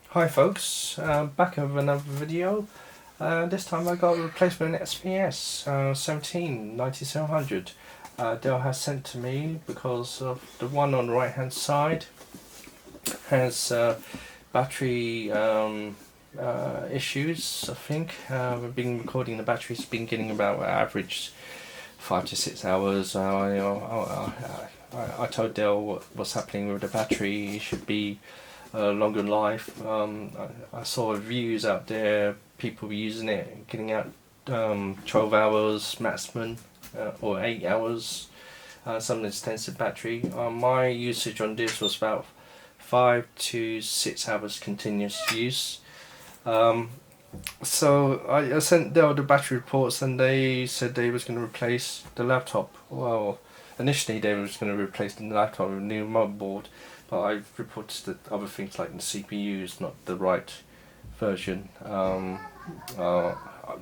Hi folks, back with another video. This time I got a replacement XPS 9700. Dell has sent to me because of the one on the right hand side has battery issues. I think we've been recording the battery's been getting about average 5 to 6 hours. I told Dell what's happening with the battery. It should be longer life. I saw reviews out there, people using it, getting out 12 hours maximum or 8 hours. Some extensive battery. My usage on this was about 5 to 6 hours continuous use. So I sent Dell the battery reports and they said they was going to replace the laptop. Well, initially they was going to replace the laptop with a new motherboard, but I've reported that other things like the CPU is not the right version,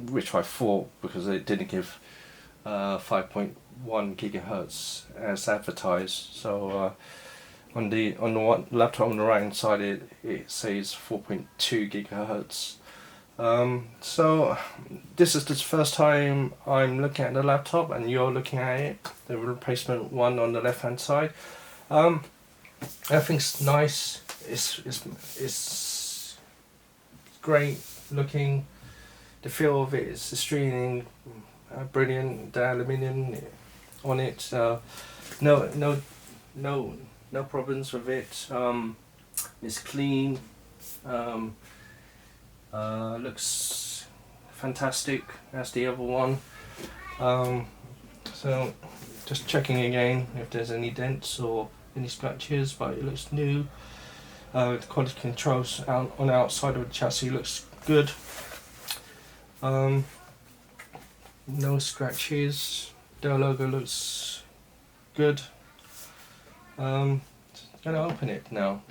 which I thought because it didn't give 5.1 gigahertz as advertised. So on the one laptop on the right hand side it says 4.2 gigahertz. So this is the first time I'm looking at the laptop and you're looking at it, the replacement one on the left hand side. Everything's nice, it's great looking, the feel of it is extremely brilliant, the aluminium on it, no problems with it. It's clean, looks fantastic as the other one. So just checking again if there's any dents or any scratches, but it looks new. The quality controls on the outside of the chassis looks good. No scratches. The logo looks good. I'm gonna open it now.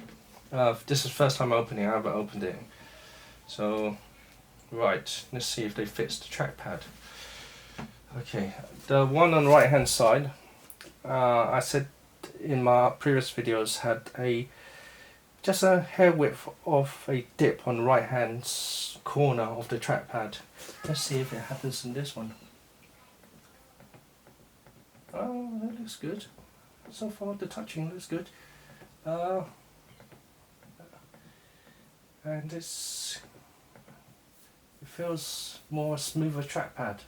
This is the first time opening it. I haven't opened it. So, right, let's see if they fits the trackpad. Okay, the one on the right hand side, I said in my previous videos, had just a hair width of a dip on the right hand corner of the trackpad. Let's see if it happens in this one. Oh, that looks good. So far the touching looks good. And it feels more smoother trackpad.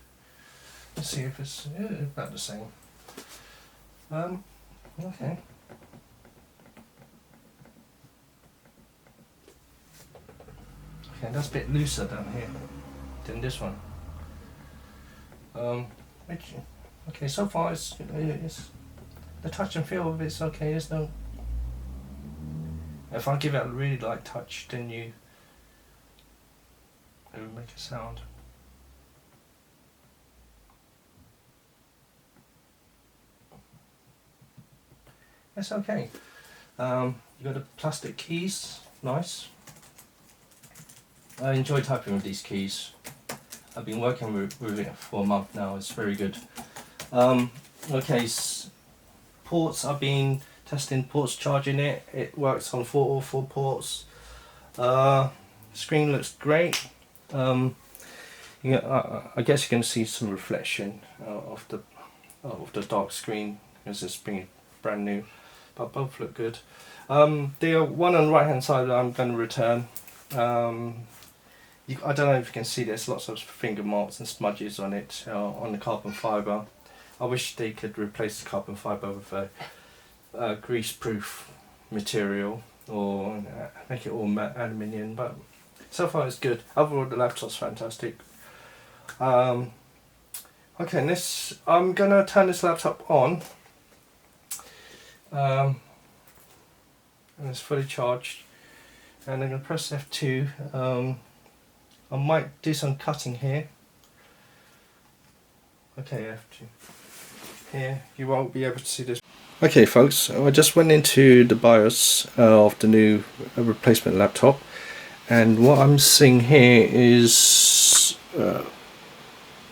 Let's see if it's about the same. Okay. Okay, that's a bit looser down here than this one. Okay, so far it's the touch and feel of it's okay. There's no. If I give it a really light touch, then it will make a sound. It's okay. You got the plastic keys, nice. I enjoy typing with these keys. I've been working with it for a month now. It's very good. Okay, ports. I've been testing ports, charging it. It works on all four ports. Screen looks great. I guess you can see some reflection of the dark screen because it's being brand new, but both look good. The one on the right hand side I'm going to return. I don't know if you can see, there's lots of finger marks and smudges on it on the carbon fibre. I wish they could replace the carbon fibre with a grease-proof material or make it all matte aluminium, but so far it's good. Overall the laptop's fantastic. Okay, I'm going to turn this laptop on. And it's fully charged, and I'm going to press F2. I might do some cutting here. Okay, F2. Here, you won't be able to see this. Okay folks, I just went into the BIOS of the new replacement laptop, and what I'm seeing here is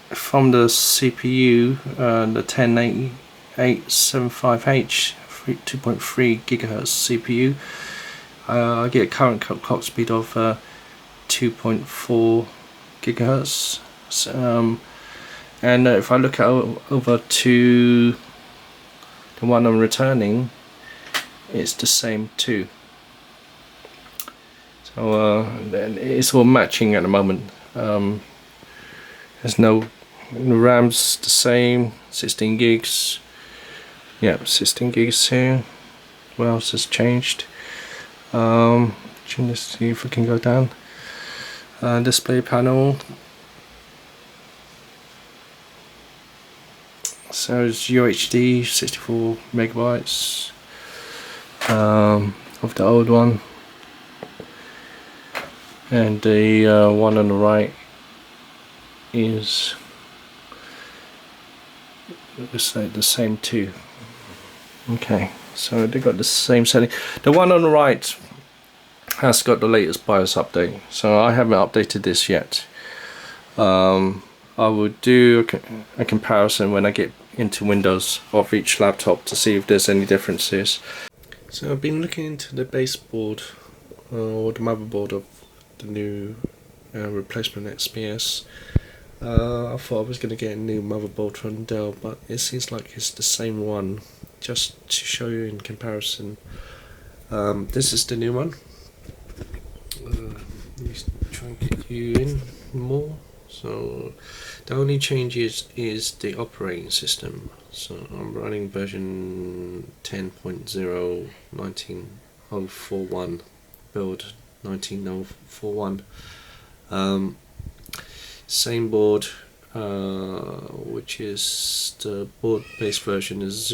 from the CPU, the 10875H 2.3 gigahertz CPU, I get a current clock speed of 2.4 gigahertz. And if I look over to the one I'm returning, it's the same too. So it's all matching at the moment. There's no, the RAM's the same, 16 gigs. Yeah, 16 gigs here. What else has changed? Let's see if we can go down. Display panel. So it's UHD 64 megabytes of the old one, and the one on the right is the same too. Okay, so they got the same setting. The one on the right has got the latest BIOS update, so I haven't updated this yet. I will do a comparison when I get into Windows of each laptop to see if there's any differences. So I've been looking into the baseboard or the motherboard of the new replacement XPS. I thought I was going to get a new motherboard from Dell, but it seems like it's the same one. Just to show you in comparison, this is the new one. Let me try and get you in more. So the only change is the operating system. So I'm running version 10.0 19041, build 19041. Same board, which is the board base version is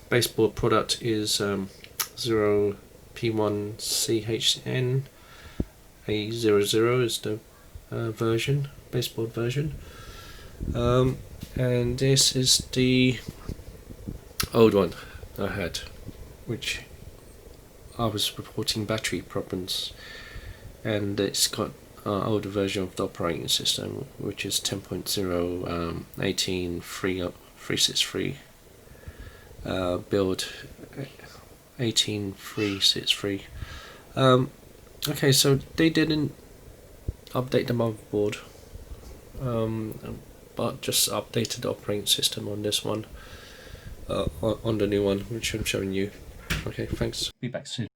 baseboard product is 0P1CHN. A00 is the version, baseboard version, and this is the old one I had, which I was reporting battery problems, and it's got older version of the operating system, which is 10.0 18363 build 18363. Okay, so they didn't update the motherboard, but just updated the operating system on this one, on the new one, which I'm showing you. Okay, thanks. Be back soon.